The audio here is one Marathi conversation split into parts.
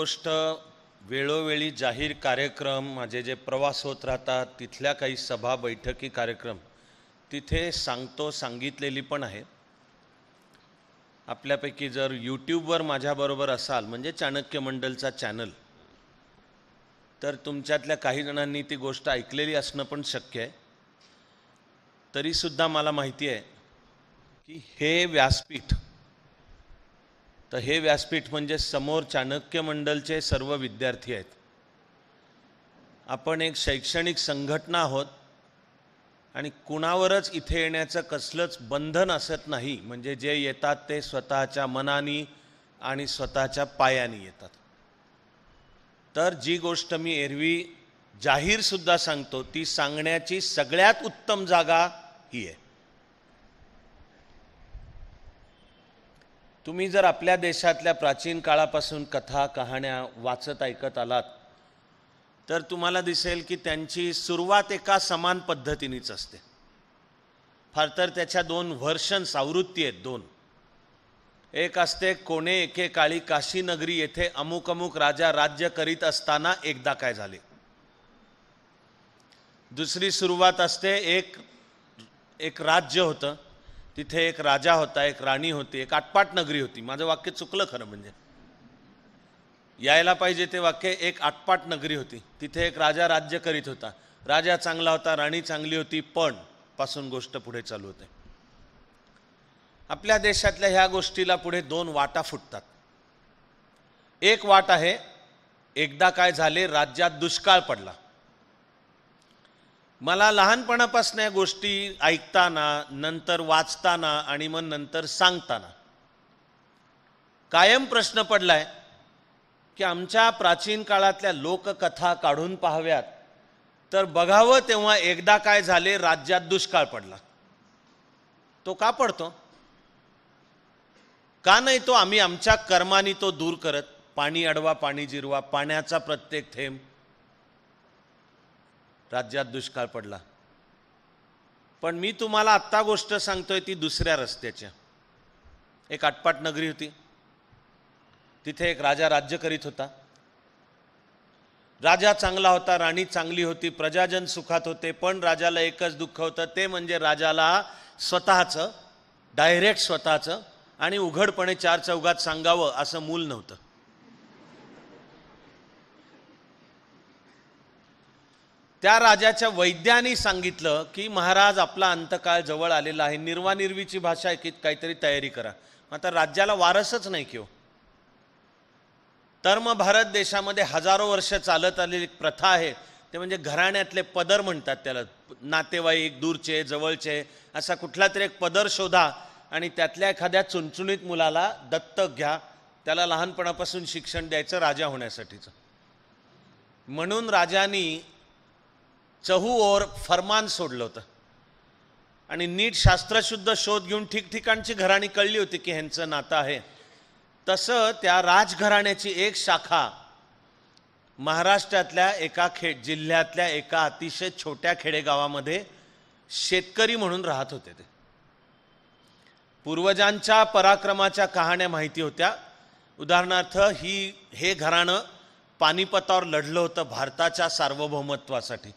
गोष्ट वेळोवेळी जाहीर कार्यक्रम, माझे जे प्रवास होत राहतात, तिथल्या काही सभा बैठकी कार्यक्रम तिथे सांगितलेली पण आहे. आपल्यापैकी जर यूट्यूबवर माझ्याबरोबर असाल, म्हणजे चाणक्य मंडलचा चॅनल, तर तुमच्यातल्या काही जणांनी ती गोष्ट ऐकलेली असणं पण शक्य आहे. तरीसुद्धा मला माहिती आहे की हे व्यासपीठ, तर हे व्यासपीठ म्हणजे समोर चाणक्य मंडलचे सर्व विद्यार्थी आहेत. आपण एक शैक्षणिक संघटना आहोत आणि कुणावरच इथे येण्याचं कसलंच बंधन असत नाही. म्हणजे जे येतात ते स्वतःच्या मनानी आणि स्वतःच्या पायानी येतात. तर जी गोष्ट मी एरवी जाहीरसुद्धा सांगतो, ती सांगण्याची सगळ्यात उत्तम जागा ही आहे. तुम्ही जर आपल्या देशातल्या प्राचीन काळापासून कथा कहाण्या वाचत ऐकत आलात, तर तुम्हाला दिसेल की त्यांची सुरुवात एका समान पद्धतीनेच असते. फार तर त्याच्या दोन व्हर्शन्स, आवृत्ती आहेत दोन. एक असते, कोणे एकेकाळी काशी नगरी येथे अमुक अमुक राजा राज्य करीत असताना एकदा काय झाले. दुसरी सुरुवात असते, एक राज्य होतं, तिथे एक राजा होता, एक राणी होती, एक आटपाट नगरी होती. माझं वाक्य चुकलं खरं, म्हणजे यायला पाहिजे ते वाक्य, एक आटपाट नगरी होती, तिथे एक राजा राज्य करीत होता. राजा चांगला होता, राणी चांगली होती, पण पासून गोष्ट पुढे चालू होते. आपल्या देशातल्या ह्या गोष्टीला पुढे दोन वाटा फुटतात. एक वाट आहे, एकदा काय झाले, राज्यात दुष्काळ पडला. मला लहानपणापासून या गोष्टी ऐकताना, नंतर वाचताना आणि मग नंतर सांगताना कायम प्रश्न पडलाय की आमच्या प्राचीन काळातल्या लोककथा काढून पाहाव्यात, तर बघावं तेव्हा एकदा काय झाले, राज्यात दुष्काळ पडला. तो का पडतो? का नाही तो आम्ही आमच्या कर्मानी तो दूर करत? पाणी अडवा पाणी जिरवा, पाण्याचा प्रत्येक थेंब. राज्यात दुष्काळ पडला. पण मी तुम्हाला आत्ता गोष्ट सांगतोय ती दुसऱ्या रस्त्याच्या. एक आटपाट नगरी होती, तिथे एक राजा राज्य करीत होता. राजा चांगला होता, राणी चांगली होती, प्रजाजन सुखात होते. पण राजाला एकच दुःख होतं, ते म्हणजे राजाला स्वतःचं, डायरेक्ट स्वतःचं आणि उघडपणे चार चौघात सांगावं असं मूल नव्हतं. त्या राजाच्या वैद्यानी सांगितलं की महाराज, आपला अंतकाळ जवळ आलेला आहे, निर्वानिर्वीची भाषा आहे की काहीतरी तयारी करा. आता राज्याला वारसच नाही की हो. तर मग भारत देशामध्ये हजारो वर्ष चालत आलेली प्रथा आहे, ते म्हणजे घराण्यातले पदर म्हणतात त्याला. नातेवाईक, दूरचे जवळचे, असा कुठला तरी एक पदर शोधा आणि त्यातल्या एखाद्या चुणचुणीत मुलाला दत्तक घ्या, त्याला लहानपणापासून शिक्षण द्यायचं राजा होण्यासाठीचं. म्हणून राजानी चहू ओर फरमान सोडलं होतं आणि नीट शास्त्रशुद्ध शोध घेऊन ठिकठिकाणची घराणी कळली होती की ह्यांचं नातं आहे. तसं त्या राजघराण्याची एक शाखा महाराष्ट्रातल्या एका जिल्ह्यातल्या एका अतिशय छोट्या खेडेगावामध्ये शेतकरी म्हणून राहत होते. ते पूर्वजांच्या पराक्रमाच्या कहाण्या माहिती होत्या. उदाहरणार्थ हे घराणं पानिपतावर लढलं होतं भारताच्या सार्वभौमत्वासाठी,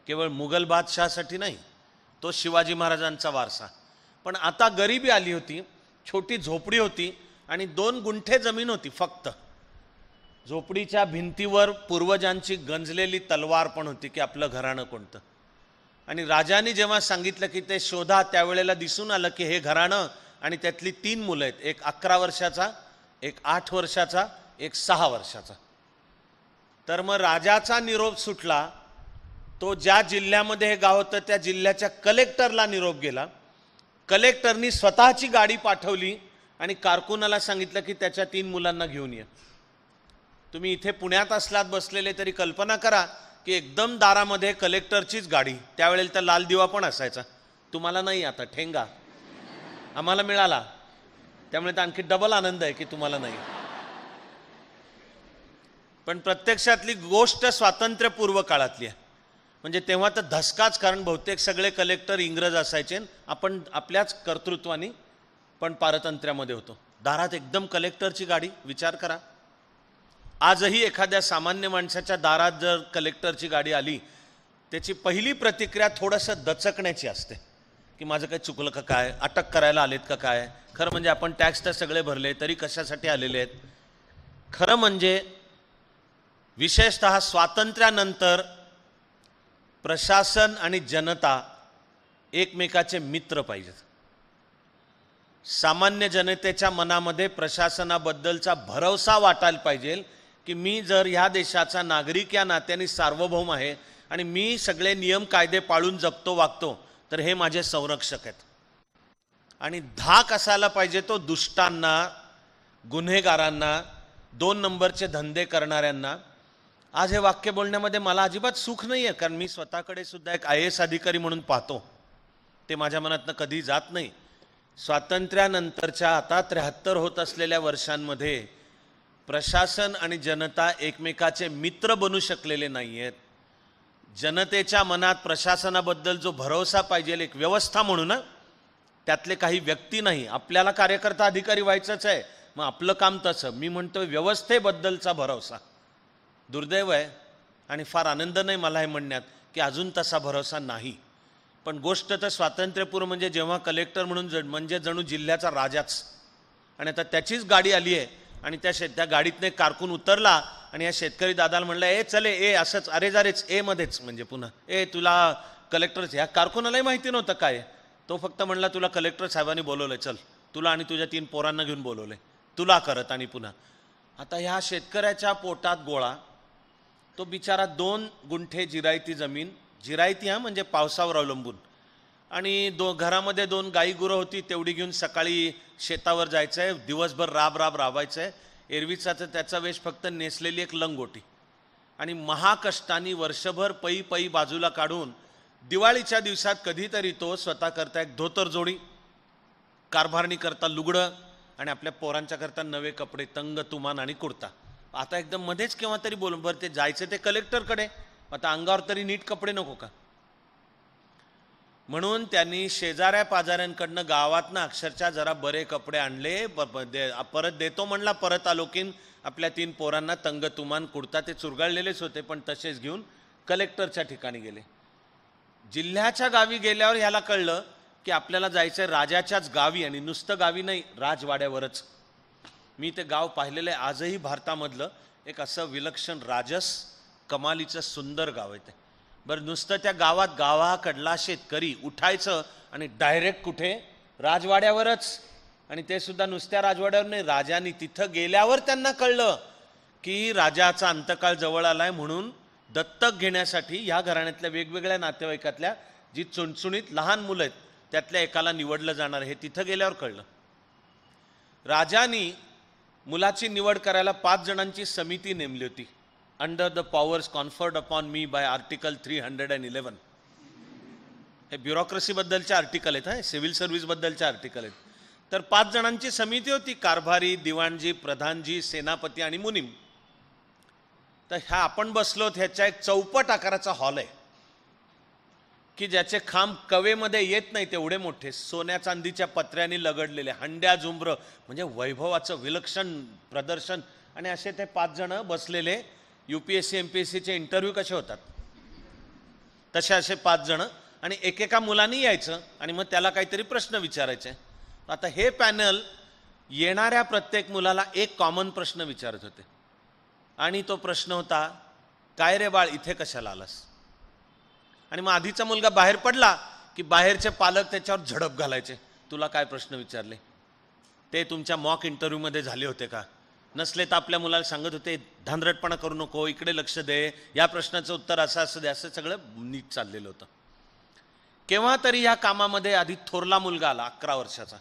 केवळ मुघल बादशाहसाठी नाही, तो शिवाजी महाराजांचा वारसा. पण आता गरिबी आली होती, छोटी झोपडी होती आणि 2 गुंठे जमीन होती फक्त. झोपडीच्या भिंतीवर पूर्वजांची गंजलेली तलवार पण होती की आपलं घराणं कोणतं. आणि राजाने जेव्हा सांगितलं की ते शोधा, त्यावेळेला दिसून आलं की हे घराणं आणि त्यातली 3 मुलं आहेत, एक 11 वर्षाचा, एक 8 वर्षाचा, एक 6 वर्षाचा. तर मग राजाचा निरोप सुटला. तो ज्या जिल्ह्यामध्ये हे गाव होतं त्या जिल्ह्याच्या कलेक्टरला निरोप गेला. कलेक्टरनी स्वतःची गाडी पाठवली आणि कारकुनाला सांगितलं की त्याच्या 3 मुलांना घेऊन ये. तुम्ही इथे पुण्यात असलात बसलेले तरी कल्पना करा की एकदम दारामध्ये कलेक्टरचीच गाडी. त्यावेळेला तर लाल दिवा पण असायचा. तुम्हाला नाही, आता ठेंगा आम्हाला मिळाला, त्यामुळे तर आणखी डबल आनंद आहे की तुम्हाला नाही. पण प्रत्यक्षातली गोष्ट स्वातंत्र्यपूर्व काळातली आहे. म्हणजे तेव्हा तर धसकाच, कारण बहुतेक सगळे कलेक्टर इंग्रज असायचे. आपण आपल्याच कर्तृत्वानी पण पारतंत्र्यामध्ये होतो. दारात एकदम कलेक्टरची गाडी, विचार करा. आजही एखाद्या सामान्य माणसाच्या दारात जर कलेक्टरची गाडी आली, त्याची पहिली प्रतिक्रिया थोडंसं दचकण्याची असते की माझं काही चुकलं का काय, अटक करायला आलेत का काय, खरं म्हणजे आपण टॅक्स तर सगळे भरले तरी कशासाठी आलेले आहेत. खरं म्हणजे विशेषतः स्वातंत्र्यानंतर प्रशासन आणि जनता एकमेकाचे मित्र पाहिजेत. सामान्य जनतेच्या मनामध्ये प्रशासनाबद्दलचा भरवसा वाटायला पाहिजे की मी जर ह्या देशाचा नागरिक या नात्याने सार्वभौम आहे आणि मी सगळे नियम कायदे पाळून जगतो वागतो, तर हे माझे संरक्षक आहेत. आणि धाक असायला पाहिजे तो दुष्टांना, गुन्हेगारांना, 2 नंबरचे धंदे करणाऱ्यांना. आज हे वाक्य बोलण्यामध्ये मला अजिबात सुख नाही आहे, कारण मी स्वतःकडे सुद्धा एक IAS अधिकारी म्हणून पाहतो. ते माझ्या मनातनं कधी जात नाही. स्वातंत्र्यानंतरच्या आता 73 होत असलेल्या वर्षांमध्ये प्रशासन आणि जनता एकमेकाचे मित्र बनू शकलेले नाही आहेत. जनतेच्या मनात प्रशासनाबद्दल जो भरोसा पाहिजे एक व्यवस्था म्हणून, त्यातले काही व्यक्ती नाही. आपल्याला कार्यकर्ता अधिकारी व्हायचंच आहे, मग आपलं काम तसं. मी म्हणतो व्यवस्थेबद्दलचा भरोसा. दुर्दैव आहे आणि फार आनंद नाही मला हे म्हणण्यात की अजून तसा भरोसा नाही. पण गोष्ट तर स्वातंत्र्यपूर्व म्हणजे जेव्हा कलेक्टर म्हणून म्हणजे जणू जिल्ह्याचा राजाच, आणि आता त्याचीच गाडी आली आहे आणि त्या गाडीतनं कारकून उतरला आणि या शेतकरी दादाला म्हणलं ए चले ए असंच, अरे जारेच ए मध्येच, म्हणजे पुन्हा ए तुला कलेक्टरच. ह्या कारकुनालाही माहिती नव्हतं काय. तो फक्त म्हणला तुला कलेक्टर साहेबांनी बोलवलंय, चल तुला आणि तुझ्या 3 पोरांना घेऊन बोलवलंय, तुला करत. आणि पुन्हा आता ह्या शेतकऱ्याच्या पोटात गोळा. तो बिचारा 2 गुंठे जिरायती जमीन, जिरायती म्हणजे पावसावर अवलंबून, आणि घरामध्ये 2 गाई गुरं होती, तेवढी घेऊन सकाळी शेतावर जायचं आहे, दिवसभर राबायचं आहे. एरवीचा तर त्याचा वेश फक्त नेसलेली एक लंगोटी, आणि महाकष्टाने वर्षभर पै बाजूला काढून दिवाळीच्या दिवसात कधीतरी तो स्वतः करता एक धोतर जोडी, कारभारणी करता लुगडं, आणि आपल्या पोरांच्या करता नवे कपडे, तंग तुमान आणि कुर्ता. आता एकदम मध्येच केव्हा तरी बोलून बरं ते जायचं ते कलेक्टरकडे, आता अंगावर तरी नीट कपडे नको का. म्हणून त्यांनी शेजाऱ्या पाजाऱ्यांकडनं गावातनं अक्षरशः जरा बरे कपडे आणले, परत देतो म्हणला, परत आलो की आपल्या 3 पोरांना तंग तुमान कुर्ता, ते चुरगाळलेलेच होते पण तसेच घेऊन कलेक्टरच्या ठिकाणी गेले. जिल्ह्याच्या गावी गेल्यावर ह्याला कळलं की आपल्याला जायचं राजाच्याच गावी, आणि नुसतं गावी नाही, राजवाड्यावरच. मी ते गाव पाहिलेलं आहे. आजही भारतामधलं एक असं विलक्षण राजस कमालीचं सुंदर गाव आहे ते. बरं, नुसतं त्या गावाकडला शेतकरी उठायचं आणि डायरेक्ट कुठे, राजवाड्यावरच. आणि ते सुद्धा नुसत्या राजवाड्यावर नाही, राजाने तिथं गेल्यावर त्यांना कळलं की राजाचा अंतकाळ जवळ आलाय, म्हणून दत्तक घेण्यासाठी ह्या घराण्यातल्या वेगवेगळ्या नातेवाईकातल्या जी चुणचुणीत लहान मुलं आहेत त्यातल्या एकाला निवडलं जाणार हे तिथं गेल्यावर कळलं. राजानी मुलाची निवड करायला 5 जणांची समिती नेमली होती. Under the powers conferred upon me bye article 311. हे ब्युरोक्रेसीबद्दलचे आर्टिकल आहेत, सिव्हिल सर्व्हिसबद्दलचे आर्टिकल आहेत. तर 5 जणांची समिती होती, कारभारी, दिवाणजी, प्रधानजी, सेनापती आणि मुनीम. तर ह्या आपण बसलो, ह्याच्या एक चौपट आकाराचा हॉल आहे की ज्याचे खांब कवेमध्ये येत नाही तेवढे मोठे, सोन्या चांदीच्या पत्र्यांनी लगडलेले, हंड्या झुंबर, म्हणजे वैभवाचं विलक्षण प्रदर्शन. आणि असे ते 5 जण बसलेले. UPSC MPSCचे इंटरव्ह्यू कसे होतात तसे असे 5 जण, आणि एकेका मुलांनी यायचं आणि मग त्याला काहीतरी प्रश्न विचारायचे. आता हे पॅनल येणाऱ्या प्रत्येक मुलाला एक कॉमन प्रश्न विचारत होते, आणि तो प्रश्न होता, काय रे बाळ इथे कशाला आलास. आणि मग आधीचा मुलगा बाहेर पडला की बाहेरचे पालक त्याच्यावर झडप घालायचे, तुला काय प्रश्न विचारले, ते तुमच्या मॉक इंटरव्ह्यूमध्ये झाले होते का. नसले तर आपल्या मुलाला सांगत होते, धांदरटपणा करू नको, इकडे लक्ष दे, या प्रश्नाचं उत्तर असं दे, असं सगळं नीट चाललेलं होतं. केव्हा तरी ह्या कामामध्ये आधी थोरला मुलगा आला 11 वर्षाचा,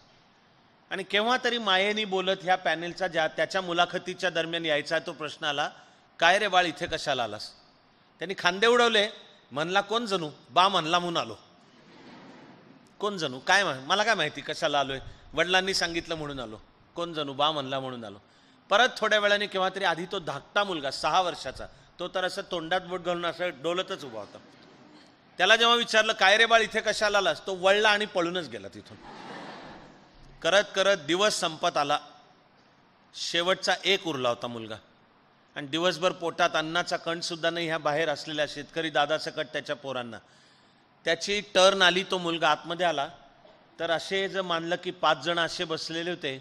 आणि केव्हा तरी मायेनी बोलत ह्या पॅनेलचा त्याच्या मुलाखतीच्या दरम्यान यायचा तो प्रश्न आला, काय रे बाळ इथे कशाला आलास. त्यांनी खांदे उडवले, म्हणला कोण जणू, बा म्हणला म्हणून आलो. कोण जणू काय, मला काय माहिती कशाला आलोय, वडिलांनी सांगितलं म्हणून आलो. कोण जणू, बा म्हणला म्हणून आलो. परत थोड्या वेळाने केव्हा तरी आधी तो धाकटा मुलगा 6 वर्षाचा, तो तर असं तोंडात बोट घालून असं डोलतच उभा होता. त्याला जेव्हा विचारलं काय रे बाळ इथे कशाला आलास, तो वळला आणि पळूनच गेला तिथून. करत करत दिवस संपत आला. शेवटचा एक उरला होता मुलगा. आणि दिवसभर पोटात अन्नाचा कणसुद्धा नाही ह्या बाहेर असलेल्या शेतकरी दादासकट त्याच्या पोरांना. त्याची टर्न आली, तो मुलगा आतमध्ये आला, तर असे जर मानलं की 5 जण असे बसलेले होते,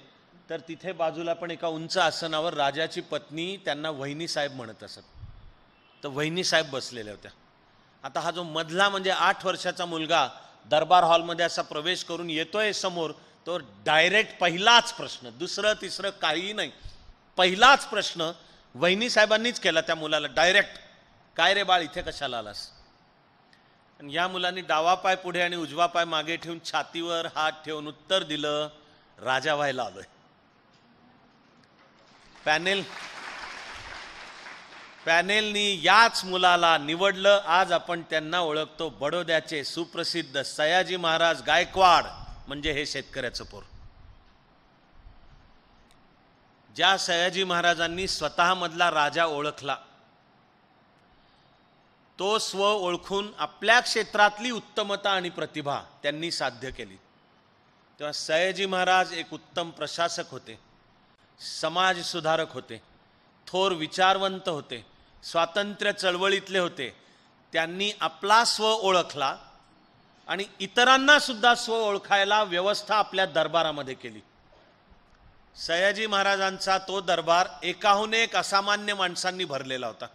तर तिथे बाजूला पण एका उंच आसनावर राजाची पत्नी त्यांना वहिनी साहेब म्हणत असत. तर वहिनी साहेब बसलेल्या होत्या. आता हा जो मधला म्हणजे 8 वर्षाचा मुलगा दरबार हॉलमध्ये असा प्रवेश करून येतोय समोर, तो डायरेक्ट पहिलाच प्रश्न, दुसरं तिसरं काहीही नाही, पहिलाच प्रश्न वहिनी साहेबांनीच केला त्या मुलाला डायरेक्ट, काय रे बाळ इथे कशाला आलास? आणि या मुलांनी डावा पाय पुढे आणि उजवा पाय मागे ठेवून छातीवर हात ठेवून उत्तर दिलं, राजा व्हायला आलोय. पॅनेलनी याच मुलाला निवडलं. आज आपण त्यांना ओळखतो, बडोद्याचे सुप्रसिद्ध सयाजी महाराज गायकवाड, म्हणजे हे शेतकऱ्याचं पोर. ज्या सयाजी महाराजांनी स्वतःमधला राजा ओळखला, तो स्व ओळखून आपल्या क्षेत्रातली उत्तमता आणि प्रतिभा त्यांनी साध्य केली. तेव्हा सयाजी महाराज एक उत्तम प्रशासक होते, समाज सुधारक होते, थोर विचारवंत होते, स्वातंत्र्य चळवळीतले होते. त्यांनी आपला स्व ओळखला आणि इतरांना सुद्धा स्व ओळखायला व्यवस्था आपल्या दरबारामध्ये केली. सयाजी महाराजांचा तो दरबार एकाहून एक असामान्य माणसांनी भरलेला होता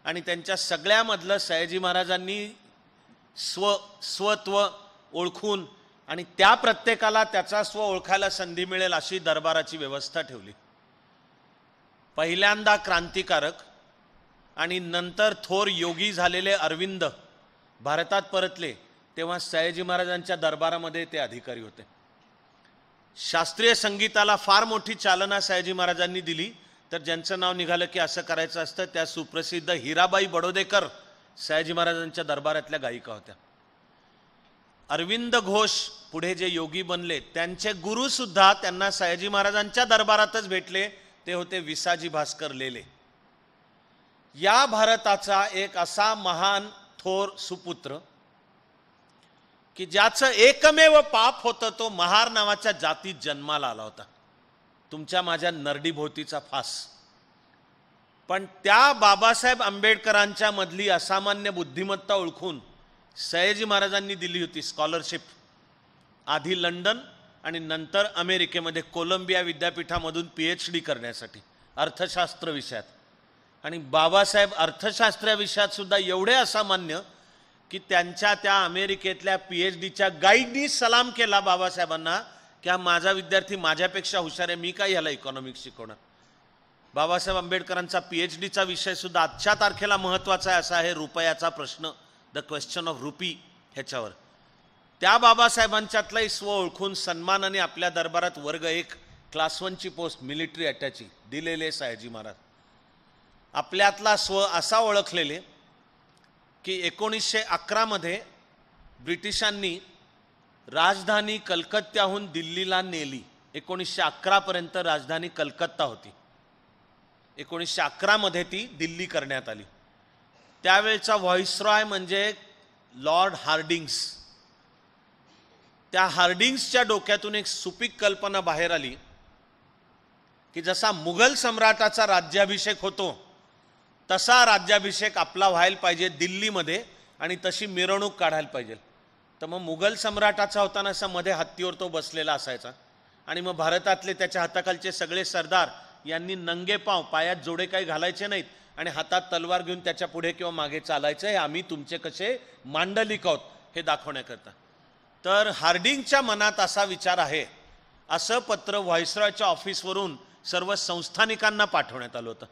आणि त्यांच्या सगळ्यामधलं सयाजी महाराजांनी स्वत्व ओळखून आणि त्या प्रत्येकाला त्याचा स्व ओळखायला संधी मिळेल अशी दरबाराची व्यवस्था ठेवली. पहिल्यांदा क्रांतिकारक आणि नंतर थोर योगी झालेले अरविंद भारतात परतले, तेव्हा सयाजी महाराजांच्या दरबारामध्ये ते अधिकारी होते. शास्त्रीय संगीताला फार मोठी चालना सयाजी महाराजांनी दिली. तर ज्यांचं नाव निघालं की असं करायचं असतं, त्या सुप्रसिद्ध हिराबाई बडोदेकर सयाजी महाराजांच्या दरबारातल्या गायिका होत्या. अरविंद घोष पुढे जे योगी बनले, त्यांचे गुरु सुद्धा त्यांना सयाजी महाराजांच्या दरबारातच भेटले, ते होते विसाजी भास्कर लेले. या भारताचा एक असा महान थोर सुपुत्र की ज्याचं एकमेव पाप होतं, तो महार नावाच्या जातीत जन्माला आला होता, तुमच्या माझ्या नरडीभोवतीचा फास. पण त्या बाबासाहेब आंबेडकरांच्या मधली असामान्य बुद्धिमत्ता ओळखून सयाजी महाराजांनी दिली होती स्कॉलरशिप, आधी लंडन आणि नंतर अमेरिकेमध्ये कोलंबिया विद्यापीठामधून PhD करण्यासाठी अर्थशास्त्र विषयात. आणि बाबासाहेब अर्थशास्त्र विषयात सुद्धा एवढे असामान्य की त्यांच्या त्या अमेरिकेतल्या PhDच्या गाईडनी सलाम केला बाबासाहेबांना की हा माझा विद्यार्थी माझ्यापेक्षा हुशार आहे, मी काय ह्याला इकॉनॉमिक्स शिकवणार. बाबासाहेब आंबेडकरांचा PhDचा विषय सुद्धा आजच्या तारखेला महत्त्वाचा आहे, असा आहे रुपयाचा प्रश्न, द क्वेश्चन ऑफ रुपी, ह्याच्यावर. त्या बाबासाहेबांच्यातलाही स्व ओळखून सन्मानाने आपल्या दरबारात वर्ग 1 क्लास 1ची पोस्ट मिलिटरी अटॅची दिलेले सयाजी महाराज. आपल्यातला स्व असा ओळखलेले की 1911 मध्ये ब्रिटिशांनी राजधानी कलकत्त्याहून दिल्लीला नेली. 1911 पर्यंत राजधानी कलकत्ता होती, 1911 मध्ये ती दिल्ली करण्यात आली. त्यावेळचा व्हॉइसरॉय म्हणजे लॉर्ड हार्डिंग्स. त्या हार्डिंग्सच्या डोक्यातून एक सुपीक कल्पना बाहेर आली की जसा मुघल सम्राटाचा राज्याभिषेक होतो तसा राज्याभिषेक आपला व्हायला पाहिजे दिल्लीमध्ये आणि तशी मिरवणूक काढायला पाहिजे. तर मग मुघल सम्राटाचा होताना असा मध्ये हत्तीवर तो बसलेला असायचा आणि मग भारतातले त्याच्या हाताखालचे सगळे सरदार यांनी नंगे पाव, पायात जोडे काही घालायचे नाहीत आणि हातात तलवार घेऊन त्याच्या पुढे किंवा मागे चालायचं, हे आम्ही तुमचे कसे मांडलिक आहोत हे दाखवण्याकरता. तर हार्डिंगच्या मनात असा विचार आहे, असं पत्र व्हॉइसरॉयच्या ऑफिसवरून सर्व संस्थानिकांना पाठवण्यात आलं होतं.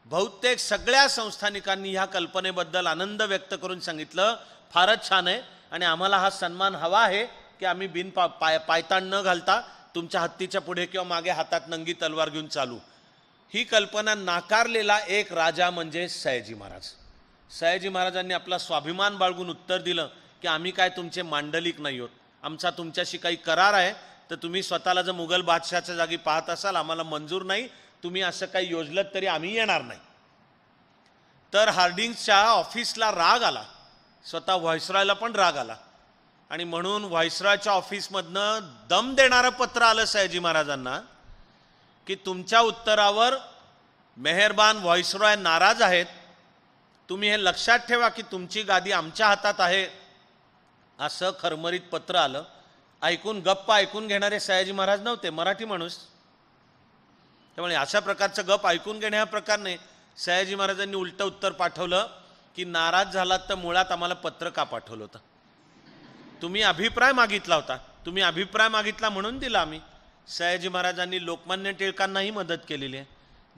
बहुतेक सगळ्या संस्थानिकांनी ह्या कल्पनेबद्दल आनंद व्यक्त करून सांगितलं, फारच छान आहे आणि आम्हाला हा सन्मान हवा आहे की आम्ही पायताण न घालता तुमच्या हत्तीच्या पुढे किंवा मागे हातात नंगी तलवार घेऊन चालू. ही कल्पना नाकारलेला एक राजा म्हणजे सयाजी महाराज. सयाजी महाराजांनी आपला स्वाभिमान बाळगून उत्तर दिलं की आम्ही काय तुमचे मांडलिक नाही आहोत, आमचा तुमच्याशी काही करार आहे, तर तुम्ही स्वतःला जर मुघल बादशाहच्या जागी पाहत असाल आम्हाला मंजूर नाही, तुम्ही असं काही योजलं तरी आम्ही येणार नाही. तर हार्डिंग्सच्या ऑफिसला राग आला, स्वतः व्हॉइसरॉयला पण राग आला आणि म्हणून व्हॉइसरॉयच्या ऑफिसमधनं दम देणारं पत्र आलं सयाजी महाराजांना की तुमच्या उत्तरावर मेहरबान व्हॉइसरॉय नाराज आहेत, तुम्ही हे लक्षात ठेवा की तुमची गादी आमच्या हातात आहे, असं खरमरीत पत्र आलं. ऐकून गप्प ऐकून घेणारे सयाजी महाराज नव्हते, मराठी माणूस. त्यामुळे अशा प्रकारचं गप ऐकून घेणे हा प्रकार नाही. सयाजी महाराजांनी उलटं उत्तर पाठवलं की नाराज झालात तर मुळात आम्हाला पत्र का पाठवलं होतं? तुम्ही अभिप्राय मागितला होता, तुम्ही अभिप्राय मागितला म्हणून दिला आम्ही. सयाजी महाराजांनी लोकमान्य टिळकांनाही मदत केलेली आहे.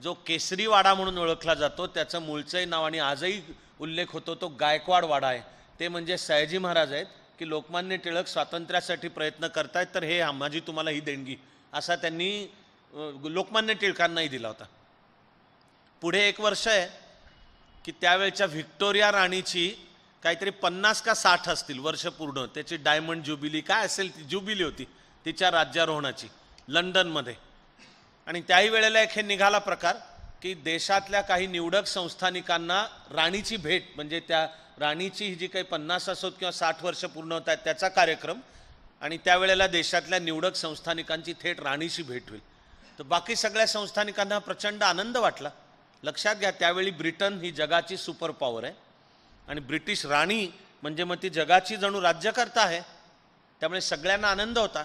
जो केसरी वाडा म्हणून ओळखला जातो त्याचं मूळचंही नाव आणि आजही उल्लेख होतो तो गायकवाड वाडा आहे. ते म्हणजे सयाजी महाराज आहेत की लोकमान्य टिळक स्वातंत्र्यासाठी प्रयत्न करतायत तर हे माझी तुम्हाला ही देणगी, असा त्यांनी लोकमान्य टिळकांनाही दिला होता. पुढे एक वर्ष आहे की त्यावेळच्या व्हिक्टोरिया राणीची काहीतरी 50 का 60 असतील वर्ष पूर्ण, त्याची डायमंड ज्युबिली काय असेल ती ज्युबिली होती तिच्या राज्यारोहणाची लंडनमध्ये. आणि त्याही वेळेला एक हे निघाला प्रकार की देशातल्या काही निवडक संस्थानिकांना राणीची भेट, म्हणजे त्या राणीची ही जी काही 50 असोत किंवा 60 वर्ष पूर्ण होत आहेत त्याचा कार्यक्रम, आणि त्यावेळेला देशातल्या निवडक संस्थानिकांची थेट राणीशी भेट होईल. तर बाकी सगळ्या संस्थानिकांना प्रचंड आनंद वाटला. लक्षात घ्या त्यावेळी ब्रिटन ही जगाची सुपर पॉवर आहे आणि ब्रिटिश राणी म्हणजे मग ती जगाची जणू राज्यकर्ता आहे, त्यामुळे सगळ्यांना आनंद होता.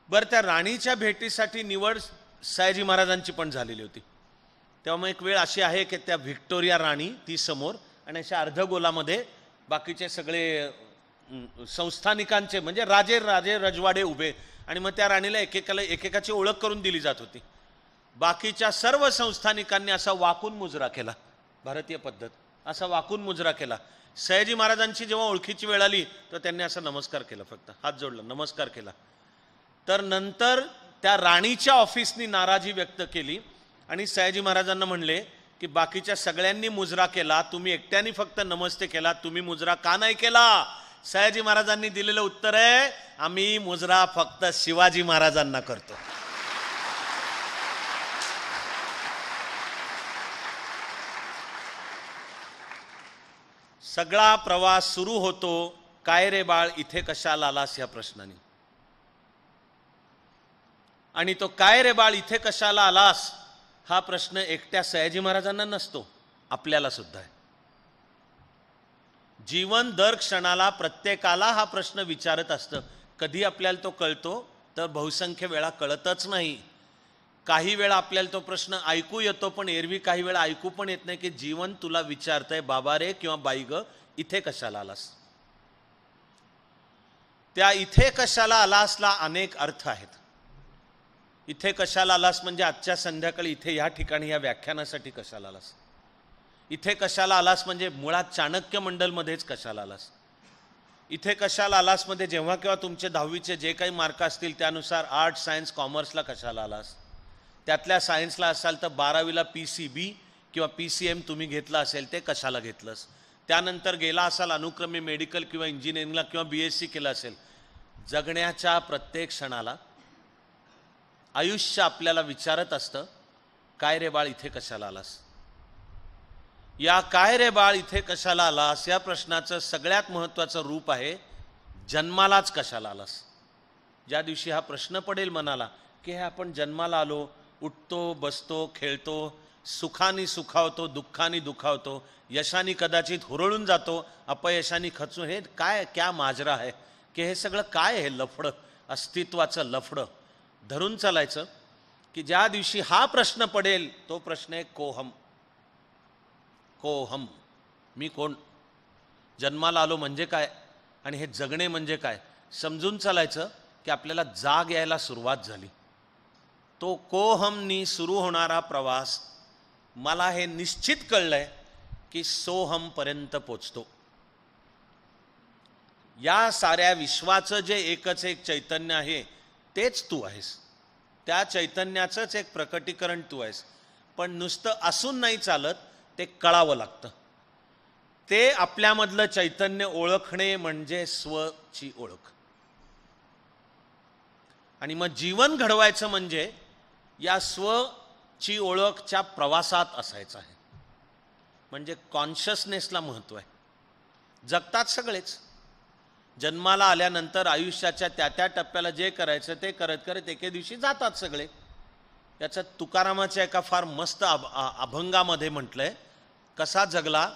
बरं, त्या राणीच्या भेटीसाठी निवड सयाजी महाराजांची पण झालेली होती. तेव्हा मग एक वेळ अशी आहे की त्या व्हिक्टोरिया राणी ती समोर आणि अशा अर्धगोलामध्ये बाकीचे सगळे संस्थानिकांचे म्हणजे राजे रजवाडे उभे, आणि मग त्या राणीला एकेकाची ओळख करून दिली जात होती. बाकीच्या सर्व संस्थानिकांनी असा वाकून मुजरा केला, भारतीय पद्धत, असा वाकून मुजरा केला. सयाजी महाराजांची जेव्हा ओळखीची वेळ आली तर त्यांनी असा नमस्कार केला, फक्त हात जोडला, नमस्कार केला. तर नंतर त्या राणीच्या ऑफिसनी नाराजी व्यक्त केली आणि सयाजी महाराजांना म्हणले की बाकीच्या सगळ्यांनी मुजरा केला, तुम्ही एकट्याने फक्त नमस्ते केला, तुम्ही मुजरा का नाही केला? सयाजी महाराजांनी दिलेलं उत्तर आहे, आम्ही मुजरा फक्त शिवाजी महाराजांना करतो. सगळा प्रवास सुरू होतो काय रे बाळ इथे कशाला आलास या प्रश्नाने. आणि तो काय रे बाळ इथे कशाला आलास हा प्रश्न एकट्या सयाजी महाराजांना नसतो, आपल्याला सुद्धा आहे. जीवन दर क्षणाला प्रत्येकाला हा प्रश्न विचारत असतं. कधी आपल्याला तो कळतो तर बहुसंख्य वेळा कळतच नाही. काही वेळा आपल्याला तो प्रश्न ऐकू येतो, पण एरवी काही वेळा ऐकू पण येत नाही की जीवन तुला विचारतंय बाबा रे किंवा बाई ग इथे कशाला आलास. त्या इथे कशाला आलासला अनेक अर्थ आहेत. इथे कशाला आलास म्हणजे आजच्या संध्याकाळी इथे या ठिकाणी या व्याख्यानासाठी कशाला आलास. इथे कशाला आलास म्हणजे मुळात चाणक्य मंडलमध्येच कशाला आलास. इथे कशाला आलास मध्ये जेव्हा केव्हा तुमचे 10वीचे जे काही मार्क असतील त्यानुसार आर्ट्स सायन्स कॉमर्सला कशाला आलास. त्यातल्या सायन्सला असाल तर 12वीला PCB किंवा PCM तुम्ही घेतला असेल ते कशाला घेतलंस. त्यानंतर गेला असाल अनुक्रमे मेडिकल किंवा इंजिनिअरिंगला किंवा BSc केलं असेल. जगण्याच्या प्रत्येक क्षणाला आयुष्य आपल्याला विचारत असतं काय रे बाळ इथे कशाला आलास. या काय रे बाळ इथे कशाला आलास या प्रश्नाचं सगळ्यात महत्त्वाचं रूप आहे जन्मालाच कशाला आलास. ज्या दिवशी हा प्रश्न पडेल मनाला की हे आपण जन्माला आलो, उठतो बसतो खेळतो, सुखाने सुखावतो दुःखाने दुखावतो, यशाने कदाचित हुरळून जातो, अपयशाने खचून, हे काय क्या माजरा आहे की हे सगळं काय हे लफडं, अस्तित्वाचं लफडं धरून चालायचं. की ज्या दिवशी हा प्रश्न पडेल तो प्रश्न आहे कोहम. कोहम, मी कोण, जन्माला आलो म्हणजे काय आणि हे जगणे म्हणजे काय समजून चालायचं की आपल्याला जाग यायला सुरुवात झाली. तो कोहमनी सुरू होणारा प्रवास मला हे निश्चित कळलंय की सोहमपर्यंत पोचतो. या साऱ्या विश्वाचं जे एकच एक चैतन्य आहे तेच तू आहेस. त्या चैतन्याचंच एक प्रकटीकरण तू आहेस. पण नुसतं असून नाही चालत, ते कळावं लागतं. ते आपल्यामधलं चैतन्य ओळखणे म्हणजे स्वची ओळख. आणि मग जीवन घडवायचं म्हणजे या स्वची ओळखच्या प्रवासात असायचं आहे. म्हणजे कॉन्शियसनेसला महत्त्व आहे. जगतात सगळेच. जन्माला आल्यानंतर आयुष्याच्या त्या त्या टप्प्याला जे करायचं ते करत करत एके दिवशी जातात सगळे. याच्यात तुकारामाच्या एका फार मस्त अभंगामध्ये म्हटलंय, कसा जगला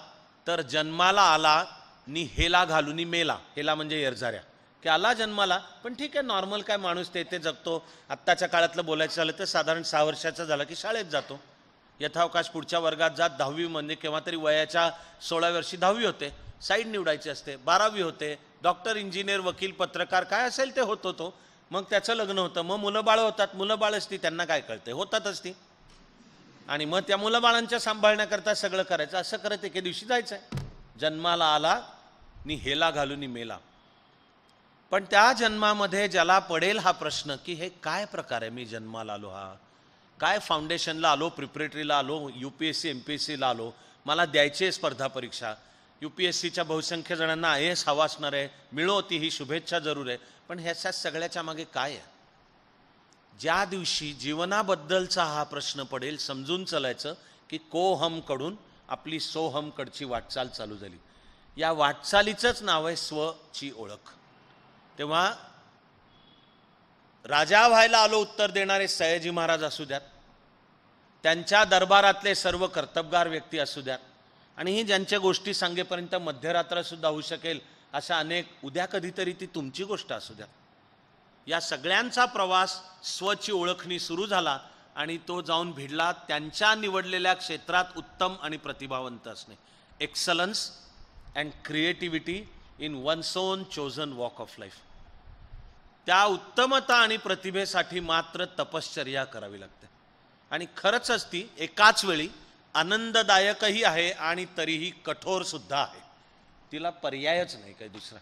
तर जन्माला आला नि हेला घालूनी मेला. हेला म्हणजे येरझाऱ्या, की आला जन्माला पण ठीक आहे, नॉर्मल काय माणूस ते जगतो. आत्ताच्या काळातलं बोलायचं झालं तर साधारण 6 वर्षाचा झाला की शाळेत जातो, यथावकाश पुढच्या वर्गात जात. 10वी म्हणजे केव्हा तरी वयाच्या 16व्या वर्षी 10वी होते, साईड निवडायची असते. 12वी होते, डॉक्टर, इंजिनियर, वकील, पत्रकार काय असेल ते होत होतो. मग त्याचं लग्न होतं, मग मुलं बाळ होतात. मुलं बाळ असती, त्यांना काय कळते, होतातच ती. आणि मग त्या मुलं बाळांच्या सांभाळण्याकरता सगळं करायचं. असं करत एके दिवशी जायचं आहे, जन्माला आला नि हेला घालून मेला. पण त्या जन्मामध्ये ज्याला पडेल हा प्रश्न की हे काय प्रकार आहे, मी जन्माला आलो, हा काय फाउंडेशनला आलो, प्रिपरेटरीला आलो, UPSC MPSCला आलो, मला द्यायची आहे स्पर्धा परीक्षा. UPSCच्या बहुसंख्य जणांना IAS हवा असणार आहे, मिळो ती ही शुभेच्छा जरूर आहे. पण ह्याच्या सगळ्याच्या मागे काय आहे? ज्या दिवशी जीवनाबद्दलचा हा प्रश्न पडेल, समजून चालायचं की कोहमकडून आपली सोहमकडची वाटचाल चालू झाली. या वाटचालीचंच नाव आहे स्वची ओळख. तेव्हा राजा व्हायला आलो उत्तर देणारे सयाजी महाराज असू द्यात, त्यांच्या दरबारातले सर्व कर्तबगार व्यक्ती असू द्यात, आणि ही ज्यांच्या गोष्टी सांगेपर्यंत मध्यरात्रसुद्धा होऊ शकेल अशा अनेक, उद्या कधीतरी ती तुमची गोष्ट असू द्या, या सगळ्यांचा प्रवास स्वची ओळखणी सुरू झाला. आणि तो जाऊन भिडला त्यांच्या निवडलेल्या क्षेत्रात उत्तम आणि प्रतिभावंत असणे. Excellence and creativity in one's own chosen walk of life. त्या उत्तमता आणि प्रतिभेसाठी मात्र तपश्चर्या करावी लागते. आणि खरंच ती एकाच वेळी आनंददायकही आहे आणि तरीही कठोर सुद्धा आहे. तिला पर्यायच नाही काही दुसरा.